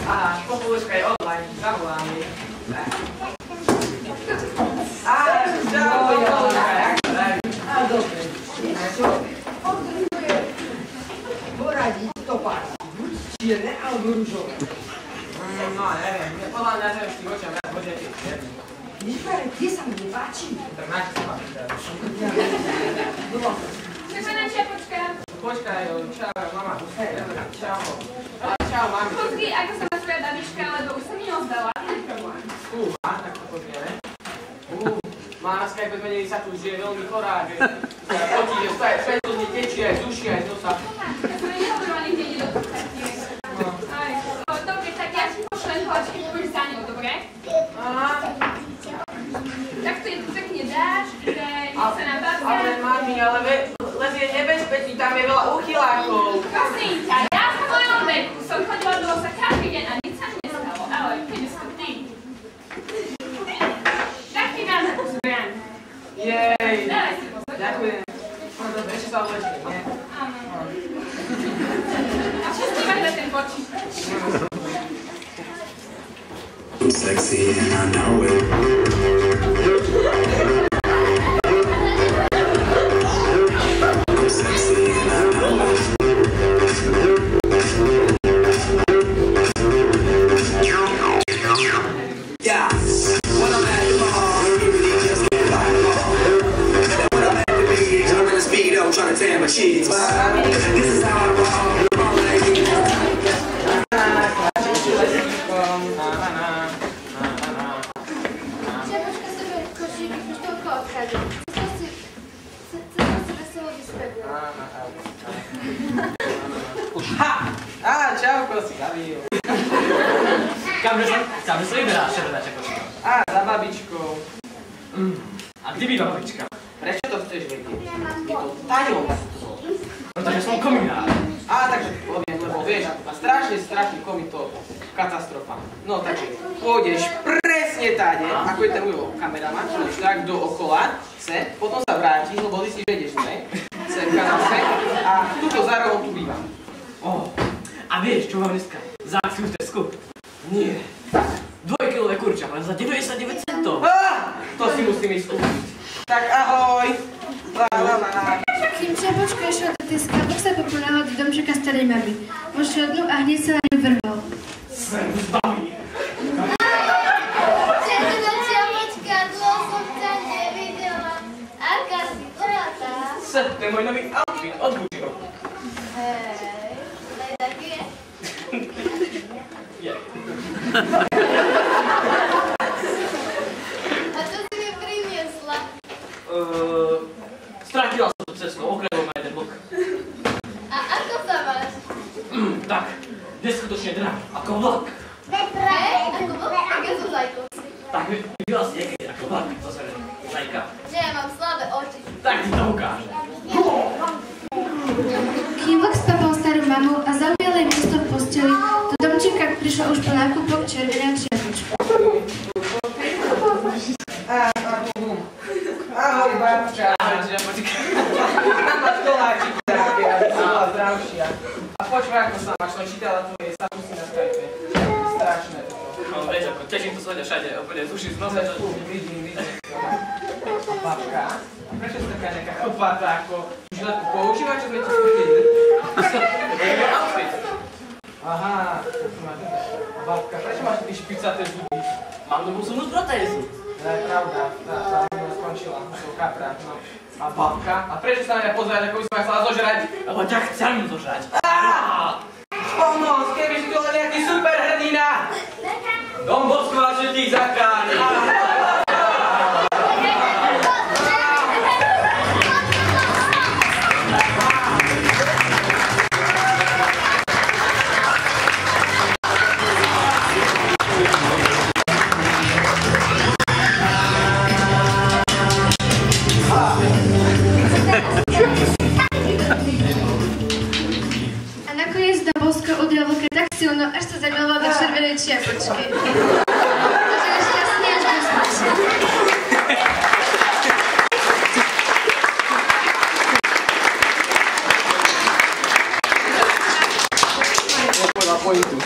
Aha, popoluška je online, zavolám jej. Čau, popoluška, jak to dajú? Dobre. Poradiť to páči. Buď čierne alebo ružové. No, neviem. Podľa mňa sa v tých očiach viac hodne tých čiernych. Vypare, kde sa mi nepáči? Tak na čo sa páči teraz? Čepanáčia, počkám. Počkaj, čau, mama. Čau. Čau, mami. Pozri, ako sa má tvoja babička, lebo už sa mi neozdala. Nie problém. Tak to pozrieme. Má na Skype zmenili sa tu, že je veľmi chorá, že sa potí, že svetlo z nej tečí aj z uši, aj z nosa. Ja som jej nehovorila, nikde ide do cesty. Dobre, tak ja ti pošlem hočky, pôjdeš za ňou, dobre? Tak to je tu pekne dáš, že nech sa nám bavia. Ale mami, ale les je nebezpečný, tam je veľa uchylákov. Prosím ťa, ja v mojom veku som chodila do lesa každý deň a nič sa mi nestalo, ale keď si to ty. Tak ti dám takú zbraň. Jej. Dávaj si pozor. Ďakujem. No dobre, ešte sa odlečím, nie? Áno. A čistý máš na ten počík. I'm sexy and I know it. I'm sexy and I know it. Yeah, when I'm at the mall, you really just can't buy them all. And when I'm at the beach, I'm in a speedo trying to tan my cheeks. This is how I roll. Przepuszczę sobie kosziki, już tylko odchodzę. Co si wesoło wyspewne. Čau, kosi, zabijú. Kam sa vyberáš, šepedáča kočka? Za babičkou. A kde býva babička? Prečo to chceš vedieť? Je to tajomstvo. Pretože som kominár. Takže poviem, lebo vieš, a strašne komi to katastrofa. No takže, pôjdeš presne táde, ako je ten môj kameraman, čo tak dookola, sem, potom sa vrátiš, lebo ty si vedeš, ne? Semka na sem, a tuto za rohom tu bývam. A vieš, čo mám dneska? Za akciu v Tesku? Nie. 2-kilové kurča, len za 99 centov. To si musím ísť kúpiť. Tak ahoj. Kým Čepočka išla do Teska, tak sa popolala do domčeka starej mamy. Pošiel dnu a hneď sa na ňu vrhol. Sem zbaví. Čepočka, dlho som ťa nevidela. Aká si bohatá. To je môj nový outfit od Gucciho. Hej, taký je. Je. A čo si mi priniesla? Stratila som to cestu, okradol ma jeden vlk. A ako sa máš? Tak, neskutočne drah, ako vlak. Hej, ako bol? Aké sú zajko? Tak, videla si niekedy ako vlak, to sa zajka. Nie, mám slabé oči. Tak ti to ukážem. Kým vlk spapal starú mamu a zaujal jej miesto v posteli, do domčeka prišla už po nákupok červená Čepočka. Ahoj, babča. Ahoj, Čepočka. Máš doláčik zdravie, aby si bola zdravšia. A počúvaj, ako sa máš, som čítala tvoje statusy na Skype. Strašné to. No, vieš, ako teším to svojde všade, úplne z uši z nosa. Vidím. A babka? A prečo si taká nejaká chlpatá, ako už len používa, čo sme ti skútili? To je môj outfit. Aha, to máš. A babka, prečo máš ty špicaté zuby? Mám novú súdnu protézu. To je pravda, tá mňa skončila, ako kapra, no. A babka? A prečo sa na mňa pozerať, ako by som ma chcela zožrať? Lebo ťa chcem zožrať. Pomoc, keby si to len nejaký superhrdina! Dom Bosko a všetkých zakáni! A nakoniec Dom Bosko udrel vlka tak silno, až sa zamiloval do červenej Čepočky. Takže šťastný až do smrti. Pointu.